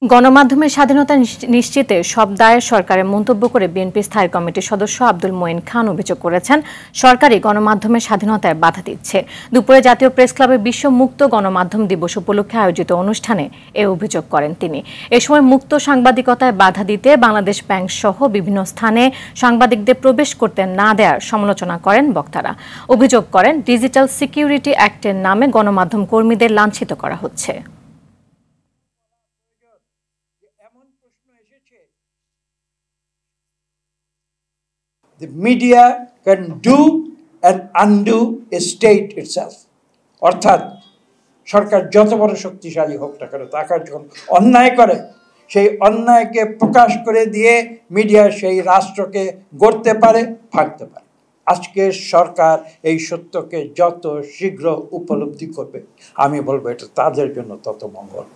গণমাধ্যমের স্বাধীনতা নিশ্চিতে সব দায়ের সরকারের মন্তব্য করে বিএনপি স্থায়ী কমিটির সদস্য আব্দুল মঈন খান অভিযোগ করেছেন সরকারই গণমাধ্যমের স্বাধীনতায় বাধা দিচ্ছে। দুপুরে জাতীয় প্রেস ক্লাবে বিশ্ব মুক্ত গণমাধ্যম দিবস উপলক্ষে আয়োজিত অনুষ্ঠানে এ অভিযোগ করেন তিনি। এ সময় মুক্ত সাংবাদিকতায় বাধা দিতে বাংলাদেশ ব্যাংক সহ বিভিন্ন স্থানে সাংবাদিকদের প্রবেশ করতে না দেওয়ার সমালোচনা করেন বক্তারা। অভিযোগ করেন ডিজিটাল সিকিউরিটি অ্যাক্টের নামে গণমাধ্যম কর্মীদের লাঞ্ছিত করা হচ্ছে। The media can do and undo a state itself. অর্থাৎ সরকার যত বড় শক্তিশালী হোক না কেন, তাকে যখন অন্যায় করে সেই অন্যায়কে প্রকাশ করে দিয়ে মিডিয়া সেই রাষ্ট্রকে গড়তে পারে, ভাঙতে পারে। আজকে সরকার এই সত্যকে যত শীঘ্র উপলব্ধি করবে, আমি বলবো এটা তাদের জন্য তত মঙ্গল।